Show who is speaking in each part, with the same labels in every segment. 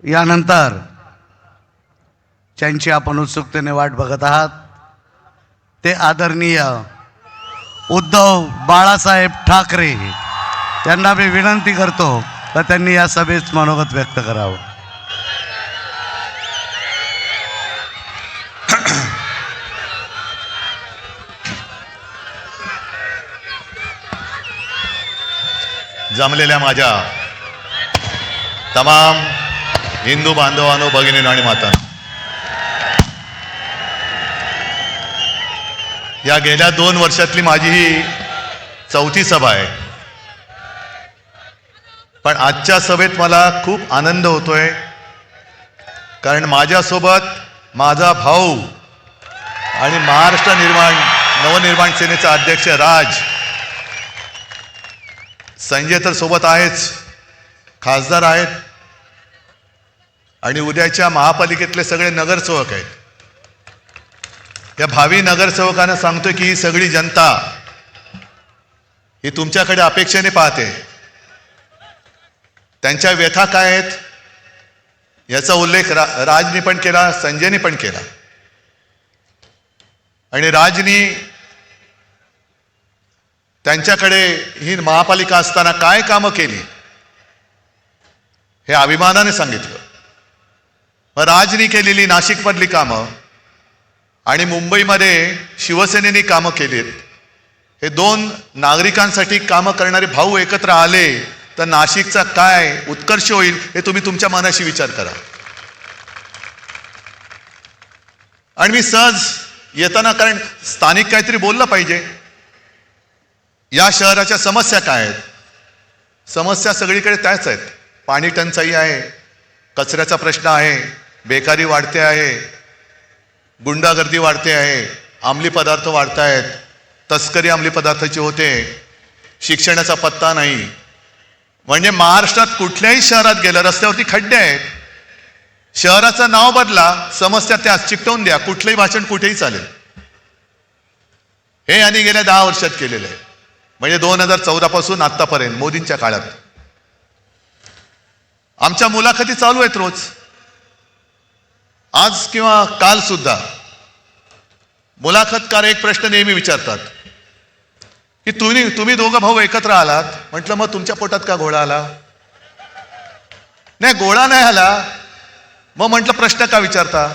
Speaker 1: यानंतर ज्यांची आपण उत्सुकतेने वाट बघत आहात ते आदरणीय उद्धव बाळासाहेब ठाकरे यांना मी विनंती करतो तर त्यांनी या सभेत मनोगत व्यक्त करावं.
Speaker 2: जमलेल्या माझ्या तमाम हिंदू बांधवांनो, भगिनींनो आणि मातांनो, या गेल्या 2 वर्षातली माझी ही 4थी सभा आहे. पण आजच्या सभेत मला खूप आनंद होतोय, कारण माझ्यासोबत माझा भाऊ आणि महाराष्ट्र नवनिर्माण सेनेचा अध्यक्ष राज, संजय तर सोबत आहेच, खासदार आहेत आणि उद्याच्या महापालिकेतले सगळे नगरसेवक आहेत. या भावी नगरसेवकांना सांगतोय की ही सगळी जनता ही तुमच्याकडे अपेक्षेने पाहते. त्यांच्या व्यथा काय आहेत याचा उल्लेख राजनी पण केला, संजयने पण केला. आणि राजनी त्यांच्याकडे ही महापालिका असताना काय कामं केली हे अभिमानाने सांगितलं. मग राजनी केलेली नाशिकमधली कामं आणि मुंबईमध्ये शिवसेनेने कामं केलीत. हे 2 नागरिकांसाठी कामं करणारे भाऊ एकत्र आले तर नाशिकचा काय उत्कर्ष होईल हे तुम्ही तुमच्या मनाशी विचार करा. आणि मी सहज येताना, कारण स्थानिक काहीतरी बोललं पाहिजे, या शहराच्या समस्या काय आहेत. समस्या सगळीकडे त्याच आहेत. पाणी टंचाई आहे, कचऱ्याचा प्रश्न आहे, बेकारी वाढते आहे, गुंडागर्दी वाढते आहे, अंमली पदार्थ वाढत आहेत, तस्करी अंमली पदार्थाची होते, शिक्षणाचा पत्ता नाही. म्हणजे महाराष्ट्रात कुठल्याही शहरात गेलं रस्त्यावरती खड्डे आहेत. शहराचं नाव बदला, समस्या त्याच चिकटवून द्या, कुठलंही भाषण कुठेही चालेल. हे यांनी गेल्या 10 वर्षात केलेलं आहे. म्हणजे 2014 पासून आतापर्यंत मोदींच्या काळात. आमच्या मुलाखती चालू आहेत रोज, आज किंवा काल सुद्धा. मुलाखतकार एक प्रश्न नेहमी विचारतात की तुम्ही दोघं भाऊ एकत्र आलात. म्हटलं मग तुमच्या पोटात का घोडा आला? नाही, घोडा नाही आला. मग म्हटलं प्रश्न का विचारता?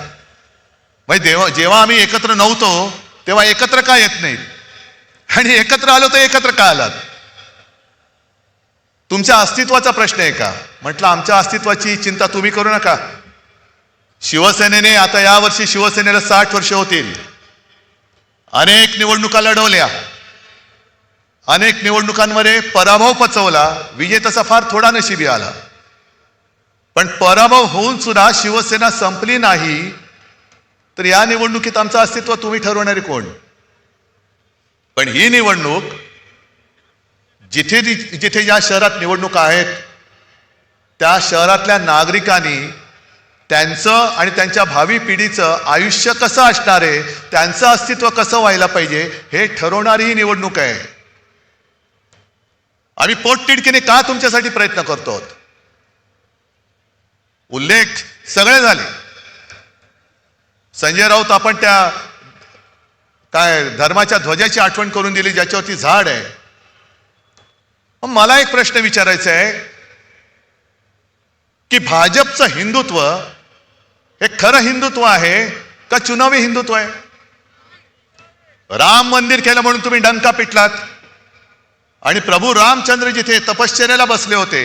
Speaker 2: म्हणजे जेव्हा आम्ही एकत्र नव्हतो तेव्हा एकत्र का येत नाहीत, आणि एकत्र आलो तर एकत्र का आलात? तुमच्या अस्तित्वाचा प्रश्न आहे का? म्हटलं आमच्या अस्तित्वाची चिंता तुम्ही करू नका. शिवसेनेने आता यावर्षी शिवसेनेला 60 वर्ष होतील. अनेक निवडणुका लढवल्या, अनेक निवडणुकांमध्ये पराभव पचवला. विजय तसा फार थोडा नशिबी आला. पण पराभव होऊन सुद्धा शिवसेना संपली नाही. तर या निवडणुकीत आमचं अस्तित्व तुम्ही ठरवणारे कोण? पण ही निवडणूक जिथे जिथे ज्या शहरात निवडणुका आहेत त्या शहरातल्या नागरिकांनी त्यांचं आणि त्यांच्या भावी पिढीचं आयुष्य कसं असणार आहे, त्यांचं अस्तित्व कसं व्हायला पाहिजे हे ठरवणारी ही निवडणूक आहे. आम्ही पोटतिडकीने का तुमच्यासाठी प्रयत्न करतो? उल्लेख सगळे झाले. संजय राऊत आपण त्या काय धर्माच्या ध्वजाची आठवण करून दिली ज्याच्यावरती झाड आहे. मला एक प्रश्न विचारायचा आहे की भाजपचं हिंदुत्व हे खरं हिंदुत्व आहे का चुनावी हिंदुत्व आहे? राम मंदिर केलं म्हणून तुम्ही डंका पिटलात, आणि प्रभू रामचंद्र जिथे तपश्चर्याला बसले होते,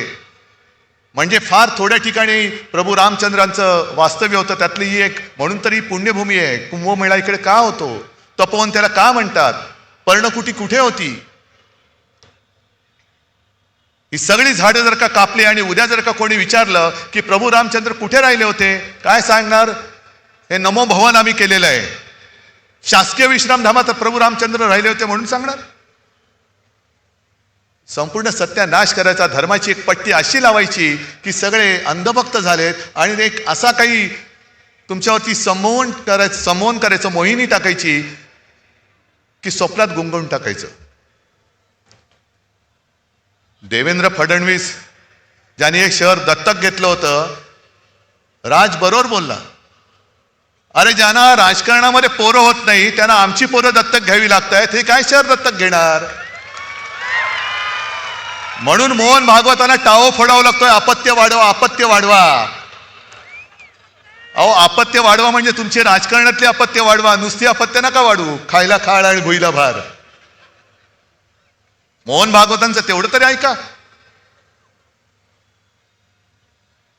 Speaker 2: म्हणजे फार थोड्या ठिकाणी प्रभू रामचंद्रांचं वास्तव्य होतं, त्यातली ही एक म्हणून तरी पुण्यभूमी आहे. कुंभमेळा इकडे का होतो? तपोवन त्याला का म्हणतात? पर्णकुटी कुठे होती? ही सगळी झाडं जर का कापली आणि उद्या जर का कोणी विचारलं की प्रभू रामचंद्र कुठे राहिले होते, काय सांगणार? हे नमो भवन आम्ही केलेलं आहे. शासकीय विश्रामधामात प्रभू रामचंद्र राहिले होते म्हणून सांगणार? संपूर्ण सत्यानाश करायचा, धर्माची एक पट्टी अशी लावायची की सगळे अंधभक्त झालेत, आणि एक असा काही तुमच्यावरती संमोहन करायचं, मोहिनी टाकायची की स्वप्नात गुंगवून टाकायचं. देवेंद्र फडणवीस ज्यांनी एक शहर दत्तक घेतलं होतं राज बरोबर बोलला. अरे ज्यांना राजकारणामध्ये पोरं होत नाही त्यांना आमची पोरं दत्तक घ्यावी लागतायत, हे काय शहर दत्तक घेणार? म्हणून मोहन भागवतांना टाओ फोडावं लागतोय, अपत्य वाढवा, अपत्य वाढवा. अहो अपत्य वाढवा म्हणजे तुमचे राजकारणातले अपत्य वाढवा, नुसती अपत्य नका वाढवू. खायला खाळ आणि भुईला भार. मोहन भागवतांचं तेवढं तरी ऐका.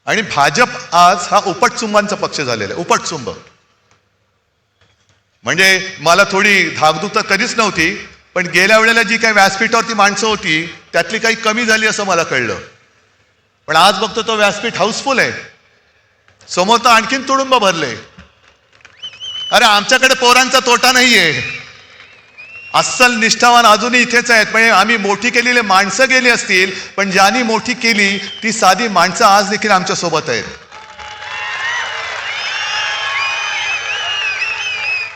Speaker 2: आणि भाजप आज हा उपटचुंबांचा पक्ष झालेला आहे. उपटचुंब म्हणजे मला थोडी धाकधूक तर कधीच नव्हती, पण गेल्या वेळेला जी काही व्यासपीठावरती माणसं होती त्यातली काही कमी झाली असं मला कळलं. पण आज बघतो तो व्यासपीठ हाऊसफुल आहे. समोर तर आणखीन तुडुंब भरले. अरे आमच्याकडे पोरांचा तोटा नाहीये, अस्सल निष्ठावान अजूनही इथेच आहेत. म्हणजे आम्ही मोठी केलेली माणसं गेली असतील, पण ज्यांनी मोठी केली ती साधी माणसं आज देखील आमच्या सोबत आहेत.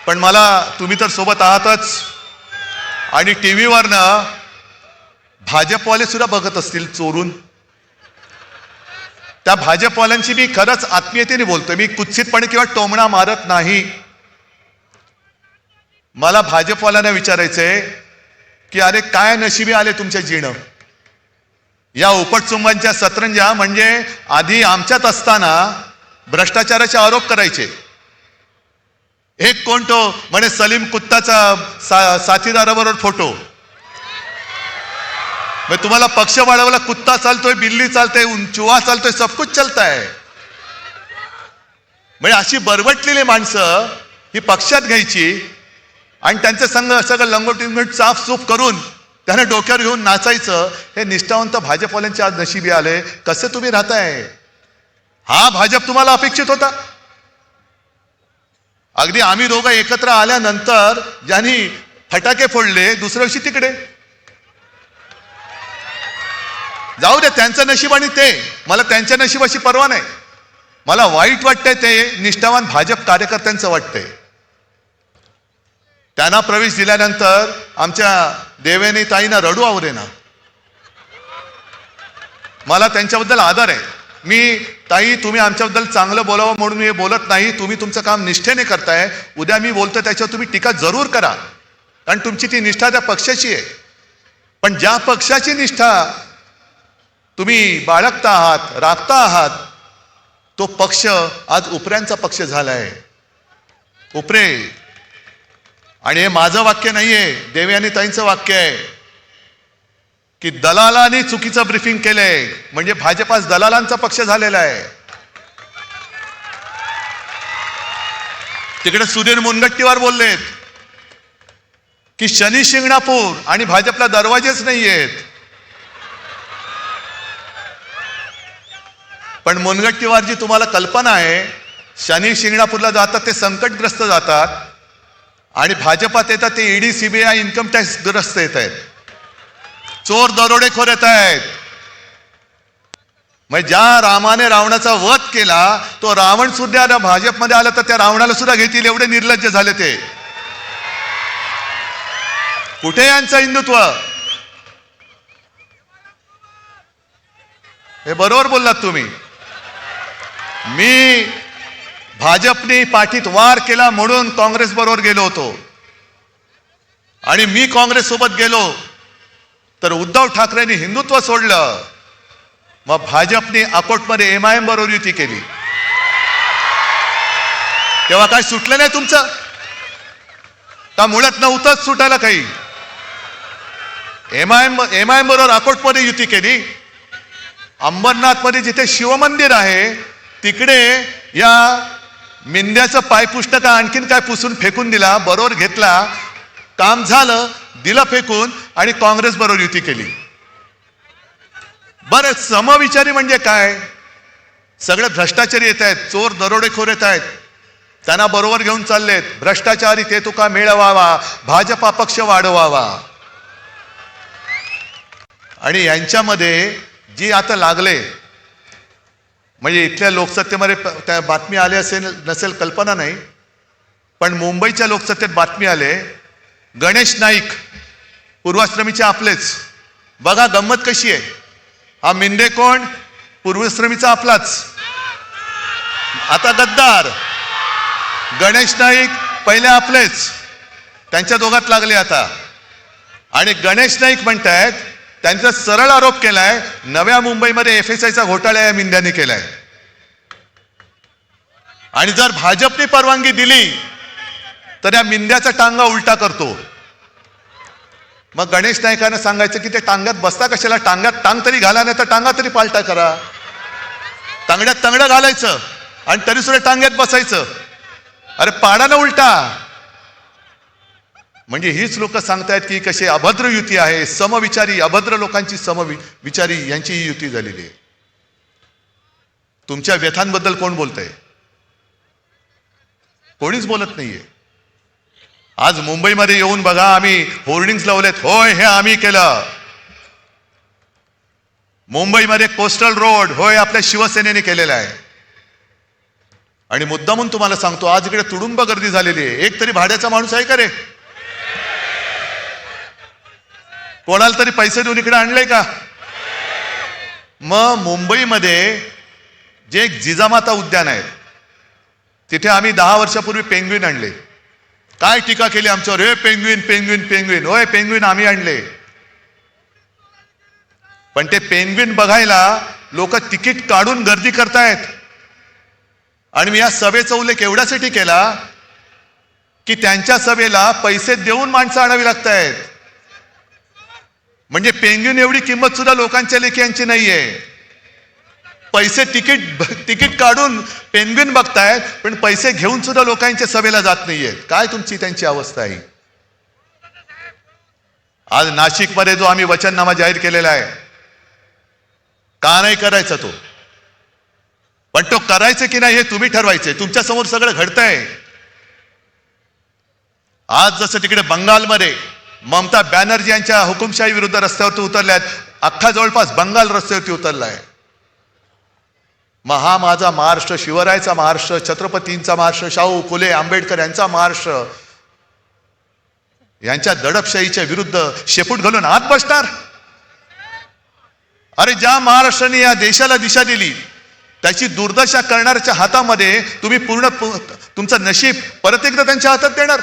Speaker 2: पण मला तुम्ही तर सोबत आहातच, आणि टीव्हीवरनं भाजपवाले सुद्धा बघत असतील चोरून. त्या भाजपवाल्यांची मी खरंच आत्मीयतेने बोलतोय, मी कुत्सितपणे किंवा टोमणा मारत नाही. मला भाजपवाल्यांना विचारायचंय की अरे काय नशिबी आले तुमच्या जीणं. या उपटचुंबांच्या सतरंजा म्हणजे आधी आमच्यात असताना भ्रष्टाचाराचे आरोप करायचे. एक कोण तो म्हणे सलीम कुत्ताचा साथीदाराबरोबर फोटो. मग तुम्हाला पक्ष वाढवला, कुत्ता चालतोय, बिल्ली चालतोय, चुहा चालतोय, सब कुछ चलता है. म्हणजे अशी बरवटलेली माणसं ही पक्षात घ्यायची आणि त्यांचे संघ सगळं लंगोटी साफसूफ करून त्यांना डोक्यावर घेऊन नाचायचं. हे निष्ठावंत भाजपवाल्यांचे आज नशिबी आले. कसे तुम्ही राहताय? हा भाजप तुम्हाला अपेक्षित होता? अगदी आम्ही दोघं एकत्र आल्यानंतर ज्यांनी फटाके फोडले दुसऱ्या दिवशी तिकडे जाऊ दे, त्यांचं नशीब आणि ते. मला त्यांच्या नशिबाची पर्वा नाही. मला वाईट वाटतंय ते निष्ठावान भाजप कार्यकर्त्यांचं वाटतंय. त्यांना प्रवेश दिल्यानंतर आमच्या देवेनी ताईंना रडू आवरेना. मला त्यांच्याबद्दल आदर आहे. मी ताई तुम्ही आमच्याबद्दल चांगलं बोलावं म्हणून मी बोलत नाही. तुम्ही तुमचं काम निष्ठेने करताय. उद्या मी बोलतो त्याच्यावर तुम्ही टीका जरूर करा, कारण तुमची ती निष्ठा त्या पक्षाची आहे. पण ज्या पक्षाची निष्ठा तुम्ही बाळगता आहात, राखता आहात, तो पक्ष आज उपऱ्यांचा पक्ष झालाय. उपरे. आणि हे माझं वाक्य नाहीये, देवयानी ताईंचं वाक्य आहे की दलालांनी चुकीचं ब्रीफिंग केलंय म्हणजे भाजप आज दलालांचा पक्ष झालेला आहे. तिकडे सुधीर मुनगट्टीवार बोललेत की शनी शिंगणापूर आणि भाजपला दरवाजेच नाहीयेत. पण मुनगट्टीवारजी तुम्हाला कल्पना आहे, शनी शिंगणापूरला जातात ते संकटग्रस्त जातात आणि भाजपात येतात ते ईडी सीबीआय इन्कम टॅक्स ग्रस्त येत आहेत, चोर दरोडेखोर येत आहेत. मग ज्या रामाने रावणाचा वध केला तो रावण सुद्धा भाजपमध्ये आला तर त्या रावणाला सुद्धा घेतील एवढे निर्लज्ज झाले ते. कुठे यांचं हिंदुत्व? हे बरोबर बोललात तुम्ही. मी भाजपने पाठीत वार केला म्हणून काँग्रेस बरोबर गेलो होतो, आणि मी काँग्रेस सोबत गेलो तर उद्धव ठाकरेंनी हिंदुत्व सोडलं. मग भाजपने अकोटमध्ये MIM बरोबर युती केली. तेव्हा काय सुटलं नाही तुमचं का? मुळात नव्हतंच सुटायला काही. MIM बरोबर अकोटमध्ये युती केली. अंबरनाथमध्ये जिथे शिवमंदिर आहे तिकडे या मिंद्याचं पायपुष्ट का आणखीन काय पुसून फेकून दिला, बरोबर घेतला, काम झालं, दिलं फेकून आणि काँग्रेस बरोबर युती केली. बरं समविचारी म्हणजे काय? सगळे भ्रष्टाचारी येत आहेत, चोर दरोडेखोर येत आहेत, त्यांना बरोबर घेऊन चाललेत. भ्रष्टाचारी ते तुका मिळवावा, भाजपा पक्ष वाढवावा. आणि यांच्यामध्ये जी आता लागले म्हणजे इथल्या लोकसत्तेमध्ये त्या बातमी आली असेल नसेल कल्पना नाही, पण मुंबईच्या लोकसत्तेत बातमी आले गणेश नाईक पूर्वाश्रमीचे आपलेच. बघा गंमत कशी आहे. हा मिंदे कोण? पूर्वाश्रमीचा आपलाच. आता गद्दार गणेश नाईक पहिले आपलेच, त्यांच्या दोघात लागले आता. आणि गणेश नाईक म्हणतायत, त्यांचा सरळ आरोप केलाय नव्या मुंबईमध्ये FSIचा घोटाळा या मिंद्याने केलाय. आणि जर भाजपने परवानगी दिली तर या मिंद्याचा टांगा उलटा करतो. मग गणेश नाईकांना सांगायचं की ते टांग्यात बसता कशाला, टांग्यात टांग तरी घाला, नाही तर टांगा तरी पालटा करा. तांगड्यात तांगडं घालायचं आणि तरी सुद्धा टांग्यात बसायचं. अरे पाडा ना उलटा. म्हणजे हीच लोक सांगतायत की कशी अभद्र युती आहे, समविचारी अभद्र लोकांची समविचारी यांची ही युती झालेली आहे. तुमच्या व्यथांबद्दल कोण बोलतंय? कोणीच बोलत नाहीये. आज मुंबईमध्ये येऊन बघा, आम्ही होर्डिंग्स लावलेत, होय हे आम्ही केलं. मुंबईमध्ये कोस्टल रोड होय आपल्या शिवसेनेने केलेला आहे. आणि मुद्दामून तुम्हाला सांगतो, आज इकडे तुडुंब गर्दी झालेली आहे. एक तरी भाड्याचा माणूस आहे का रे? कोणाला तरी पैसे देऊन इकडे आणलंय का? मग मुंबईमध्ये जे जिजामाता उद्यान आहे तिथे आम्ही 10 वर्षापूर्वी पेंग्विन आणले. काय टीका केली आमच्यावर, हे पेंग्विन पेंग्विन पेंग्विन. होय पेंग्विन आम्ही आणले. पण ते पेंग्विन बघायला लोक तिकीट काढून गर्दी करतायत. आणि मी या सभेचा उल्लेख एवढ्यासाठी केला की त्यांच्या सभेला पैसे देऊन माणसं आणावी लागतायत. म्हणजे पेंग्विन एवढी किंमत सुद्धा लोकांच्या लेखी नाहीये. पैसे तिकीट काढून पेंग्विन बघतायत, पण पैसे घेऊन सुद्धा लोकांच्या सभेला जात नाहीयेत. काय तुमची त्यांची अवस्था आहे? आज नाशिकमध्ये जो आम्ही वचननामा जाहीर केलेला आहे, का नाही करायचा तो? पण तो करायचं की नाही हे तुम्ही ठरवायचंय. तुमच्या समोर सगळं घडतंय. आज जसं तिकडे बंगालमध्ये ममता बॅनर्जी यांच्या हुकुमशाही विरुद्ध रस्त्यावरती उतरल्यात, अख्खा जवळपास बंगाल रस्त्यावरती उतरलाय. मग हा माझा महाराष्ट्र, शिवरायाचा महाराष्ट्र, छत्रपतींचा महाराष्ट्र, शाहू फुले आंबेडकर यांचा महाराष्ट्र, यांच्या दडपशाहीच्या विरुद्ध शेपूट घालून आत बसणार? अरे ज्या महाराष्ट्राने या देशाला दिशा दिली त्याची दुर्दशा करणाऱ्याच्या हातामध्ये तुम्ही पूर्ण तुमचं नशीब परत एकदा त्यांच्या हातात देणार?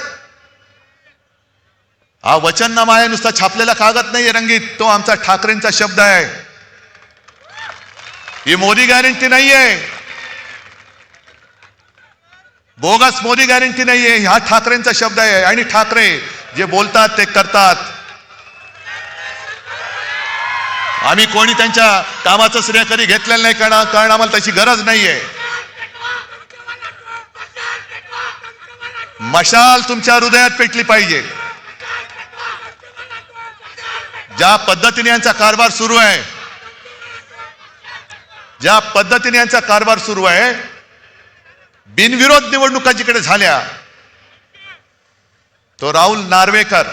Speaker 2: हा वचननामा आहे, नुसता छापलेला कागद नाहीये रंगीत. तो आमचा ठाकरेंचा शब्द आहे. ही मोदी गॅरंटी नाहीये, बोगस मोदी गॅरंटी नाहीये. हा ठाकरेंचा शब्द आहे. आणि ठाकरे जे बोलतात ते करतात. आम्ही कोणी त्यांच्या कामाचं श्रेय कधी घेतलेलं नाही, कारण आम्हाला त्याची गरज नाहीये. मशाल तुमच्या हृदयात पेटली पाहिजे. ज्या पद्धतीने यांचा कारभार सुरू आहे, ज्या पद्धतीने यांचा कारभार सुरू आहे, बिनविरोध निवडणुका जिकडे झाल्या, तो राहुल नार्वेकर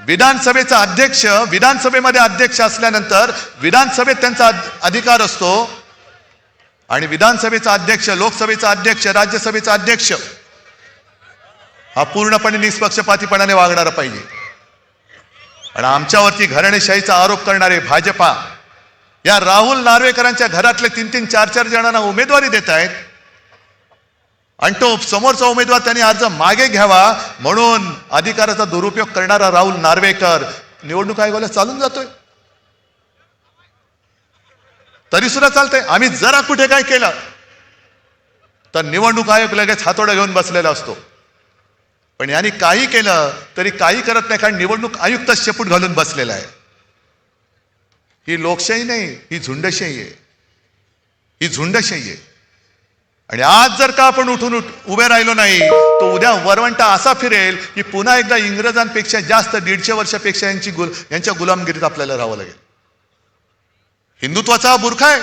Speaker 2: विधानसभेचा अध्यक्ष, विधानसभेमध्ये अध्यक्ष असल्यानंतर विधानसभेत त्यांचा अधिकार असतो. आणि विधानसभेचा अध्यक्ष, लोकसभेचा अध्यक्ष, राज्यसभेचा अध्यक्ष हा पूर्णपणे निष्पक्षपातीपणाने वागणारा पाहिजे. आणि आमच्यावरती घराणेशाहीचा आरोप करणारे भाजपा या राहुल नार्वेकरांच्या घरातले 3-3, 4-4 जणांना उमेदवारी देत आहेत. आणि तो समोरचा उमेदवार त्यांनी अर्ज मागे घ्यावा म्हणून अधिकाराचा दुरुपयोग करणारा राहुल नार्वेकर निवडणूक आयोगाला चालून जातोय. तरी सुद्धा चालतंय. आम्ही जरा कुठे काय केलं तर निवडणूक आयोग लगेच हातोडा घेऊन बसलेला असतो. पण यांनी काही केलं तरी काही करत नाही, कारण निवडणूक आयुक्त शेपूट घालून बसलेला आहे. ही लोकशाही नाही, ही झुंडशाही आहे. ही झुंडशाही आहे. आणि आज जर का आपण उठून उभे राहिलो नाही तो उद्या वरवंटा असा फिरेल की पुन्हा एकदा इंग्रजांपेक्षा जास्त 150 वर्षापेक्षा यांच्या गुलामगिरीत आपल्याला राहावं लागेल. हिंदुत्वाचा हा बुरखा आहे.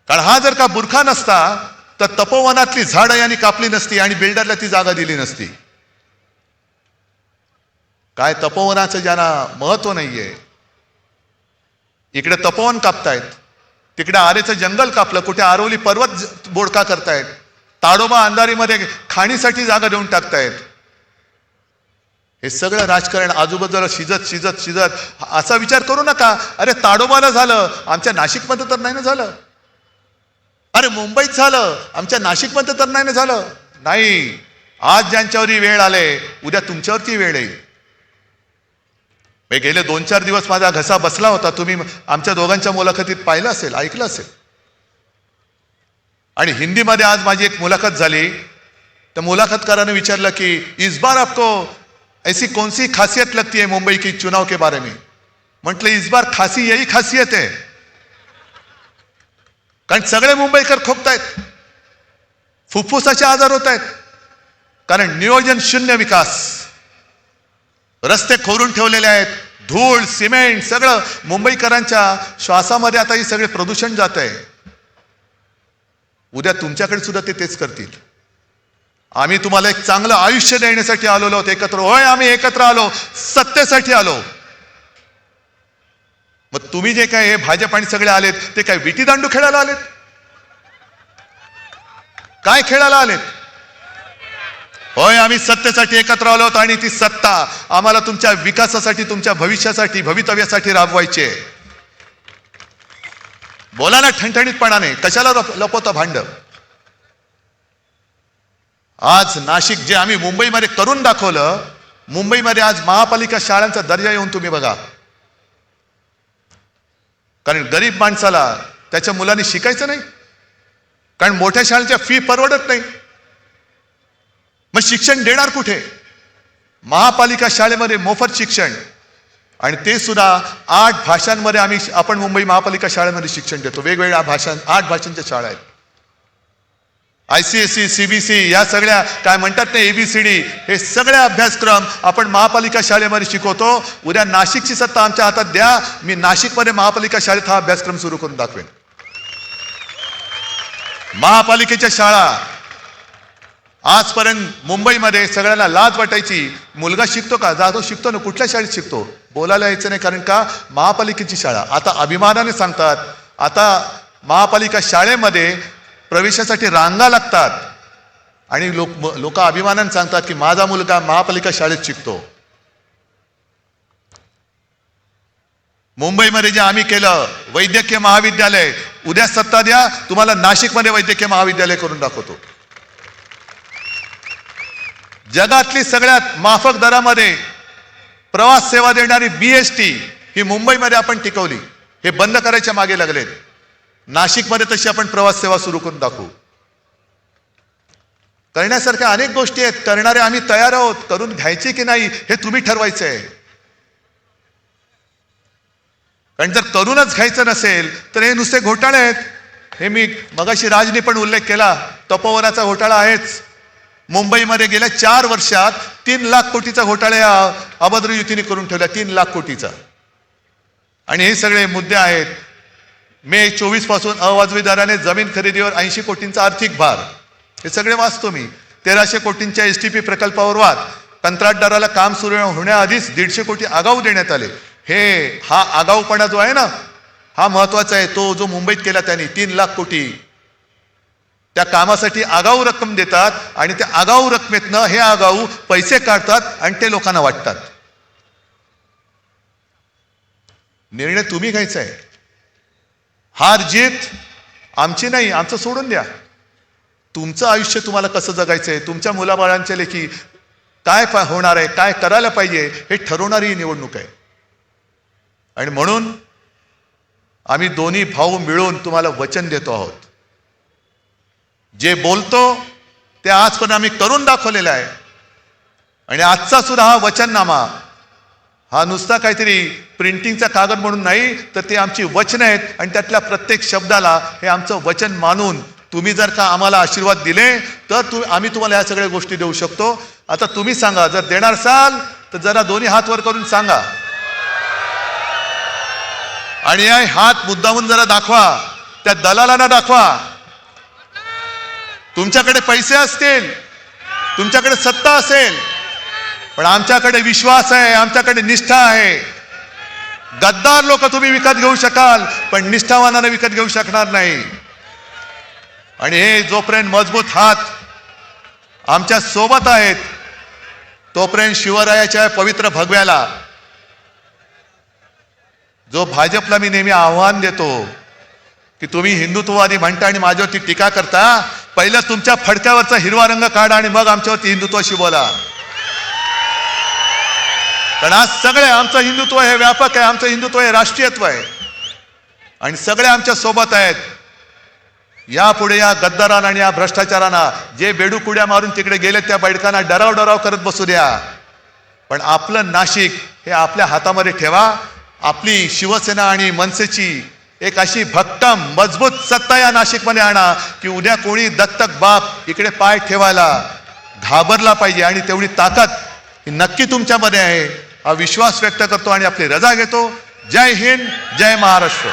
Speaker 2: कारण हा जर का बुरखा नसता तर तपोवनातली झाडं यांनी कापली नसती आणि बिल्डरला ती जागा दिली नसती. काय तपोवनाचं ज्यांना महत्व नाहीये, इकडे तपोवन कापतायत, तिकडे आरेचं जंगल कापलं, कुठे आरोली पर्वत बोडका करतायत, ताडोबा अंधारीमध्ये खाणीसाठी जागा देऊन टाकतायत. हे सगळं राजकारण आजूबाजूला शिजत शिजत शिजत असा विचार करू नका, अरे ताडोबाला झालं, आमच्या नाशिकमध्ये तर नाही ना झालं. अरे मुंबईत झालं, आमच्या नाशिकमध्ये तर नाही ना झालं. नाही, आज ज्यांच्यावरही वेळ आले, उद्या तुमच्यावरती वेळ येईल. गेले 2-4 दिवस माझा घसा बसला होता. तुम्ही आमच्या दोघांच्या मुलाखतीत पाहिलं असेल, ऐकलं असेल. आणि हिंदीमध्ये आज माझी एक मुलाखत झाली. तर मुलाखतकाराने विचारलं की इस बार आपको ऐसी कौन सी खासियत लगती है मुंबई की चुनाव के बारे में. म्हटलं इस बार खासी यही खासियत है, कारण सगळे मुंबईकर खोकतायत, फुफ्फुसाचे आजार होत आहेत. कारण नियोजन शून्य विकास, रस्ते खोरून ठेवलेले आहेत, धूळ सिमेंट सगळं मुंबईकरांच्या श्वासामध्ये आता हे सगळे प्रदूषण जात आहे. उद्या तुमच्याकडे सुद्धा ते तेच करतील. आम्ही तुम्हाला एक चांगलं आयुष्य देण्यासाठी आलो आहोत एकत्र. होय, आम्ही एकत्र आलो, सत्तेसाठी आलो. मग तुम्ही जे काय हे भाजप आणि सगळे आलेत ते काय विटी दांडू खेळायला आलेत? काय खेळायला आलेत? होय, आम्ही सत्तेसाठी एकत्र आलो आहोत आणि ती सत्ता आम्हाला तुमच्या विकासासाठी, तुमच्या भविष्यासाठी, भवितव्यासाठी राबवायची आहे. बोला ना ठणठणीतपणाने, कशाला लपवता भांड. आज नाशिक जे आम्ही मुंबईमध्ये करून दाखवलं, मुंबईमध्ये आज महापालिका शाळांचा दर्जा येऊन तुम्ही बघा. कारण गरीब माणसाला त्याच्या मुलांनी शिकायचं नाही, कारण मोठ्या शाळांच्या फी परवडत नाही. मग शिक्षण देणार कुठे? महापालिका शाळेमध्ये मोफत शिक्षण, आणि ते सुद्धा 8 भाषांमध्ये आपण मुंबई महापालिका शाळेमध्ये शिक्षण देतो. वेगवेगळ्या भाषा, 8 भाषांच्या शाळा आहेत. ICSE, CBSE या सगळ्या काय म्हणतात ते ABCD, हे सगळे अभ्यासक्रम आपण महापालिका शाळेमध्ये शिकवतो. उद्या नाशिकची सत्ता आमच्या हातात द्या, मी नाशिकमध्ये महापालिका शाळेत हा अभ्यासक्रम सुरू करून दाखवेन. महापालिकेच्या शाळा आजपर्यंत मुंबईमध्ये सगळ्यांना लाज वाटायची. मुलगा शिकतो का? जातो, शिकतो ना. कुठल्या शाळेत शिकतो? बोलायला यायचं नाही, कारण का महापालिकेची शाळा. आता अभिमानाने सांगतात, आता महापालिका शाळेमध्ये प्रवेशासाठी रांगा लागतात, आणि लोक अभिमानाने सांगतात की माझा मुलगा महापालिका शाळेत शिकतो. मुंबईमध्ये जे आम्ही केलं वैद्यकीय महाविद्यालय, उद्या सत्ता द्या, तुम्हाला नाशिकमध्ये वैद्यकीय महाविद्यालय करून दाखवतो. जगातली सगळ्यात माफक दरामध्ये प्रवास सेवा देणारी BST ही मुंबईमध्ये आपण टिकवली. हे बंद करायच्या मागे लागलेत. नाशिकमध्ये तशी आपण प्रवास सेवा सुरू करून दाखवू. करण्यासारख्या अनेक गोष्टी आहेत. करणारे आम्ही तयार आहोत. करून घ्यायचे की नाही हे तुम्ही ठरवायचं आहे. कारण जर करूनच घ्यायचं नसेल तर हे नुसते घोटाळे आहेत. हे मी मगाशी राजने पण उल्लेख केला, तपोवनाचा घोटाळा आहेच. मुंबईमध्ये गेल्या 4 वर्षात 3 लाख कोटीचा घोटाळा या अभद्र युतीने करून ठेवला. 3 लाख कोटीचा. आणि हे सगळे मुद्दे आहेत. मे 24 पासून अवाजवी दराने जमीन खरेदीवर 80 कोटींचा आर्थिक भार, हे सगळे वाचतो मी. 1300 कोटींच्या STP प्रकल्पावर वाद, कंत्राटदाराला काम सुरू होण्याआधीच 150 कोटी आगाऊ देण्यात आले. हा आगाऊपणा जो आहे ना, हा महत्वाचा आहे. तो जो मुंबईत केला त्यांनी 3 लाख कोटी त्या कामासाठी आगाऊ रक्कम देतात, आणि त्या आगाऊ रकमेतनं हे आगाऊ पैसे काढतात आणि ते लोकांना वाटतात. निर्णय तुम्ही घ्यायचा आहे. हार जीत आमची नाही, आमचं सोडून द्या. तुमचं आयुष्य तुम्हाला कसं जगायचंय, तुमच्या मुलाबाळांच्या लेखी काय होणार आहे, काय करायला पाहिजे, हे ठरवणारी ही निवडणूक आहे. आणि म्हणून आम्ही दोन्ही भाऊ मिळून तुम्हाला वचन देतो आहोत. जे बोलतो ते आजपर्यंत आम्ही करून दाखवलेलं आहे. आणि आजचा सुद्धा हा वचननामा हा नुसता काहीतरी प्रिंटिंगचा कागद म्हणून नाही, तर ते आमची वचनं आहेत. आणि त्यातल्या प्रत्येक शब्दाला हे आमचं वचन मानून तुम्ही जर का आम्हाला आशीर्वाद दिले तर आम्ही तुम्हाला या सगळ्या गोष्टी देऊ शकतो. आता तुम्ही सांगा, जर देणार असाल तर जरा दोन्ही हात वर करून सांगा. आणि हे हात मुद्दामून जरा दाखवा, त्या दलालांना दाखवा. तुमच्याकडे पैसे असतील, तुमच्याकडे सत्ता असेल, पण आमच्याकडे विश्वास आहे, आमच्याकडे निष्ठा आहे. गद्दार लोक तुम्ही विकत घेऊ शकाल, पण निष्ठावानाने विकत घेऊ शकणार नाही. आणि हे जोपर्यंत मजबूत हात आमच्या सोबत आहेत, तोपर्यंत शिवरायाच्या पवित्र भगव्याला, जो भाजपला मी नेहमी आव्हान देतो की तुम्ही हिंदुत्ववादी म्हणता आणि माझ्यावरती टीका करता. पहिलं तुमच्या फडक्यावरचा हिरवा रंग काढा आणि मग आमच्यावरती हिंदुत्वाशी बोला. कारण आज सगळे आमचं हिंदुत्व हे व्यापक आहे, आमचं हिंदुत्व हे राष्ट्रीयत्व आहे आणि सगळे आमच्या सोबत आहेत. यापुढे या गद्दारांना आणि या भ्रष्टाचारांना, जे बेडूकुड्या मारून तिकडे गेले त्या बैठकांना डराव करत बसू द्या, पण आपलं नाशिक हे आपल्या हातामध्ये ठेवा. आपली शिवसेना आणि मनसेची एक अशी भक्कम मजबूत सत्ता या नाशिकमध्ये आणा की उद्या कोणी दत्तक बाप इकडे पाय ठेवायला घाबरला पाहिजे. आणि तेवढी ताकद ही नक्की तुमच्यामध्ये आहे, हा विश्वास व्यक्त करतो आणि आपली रजा घेतो. जय हिंद, जय महाराष्ट्र.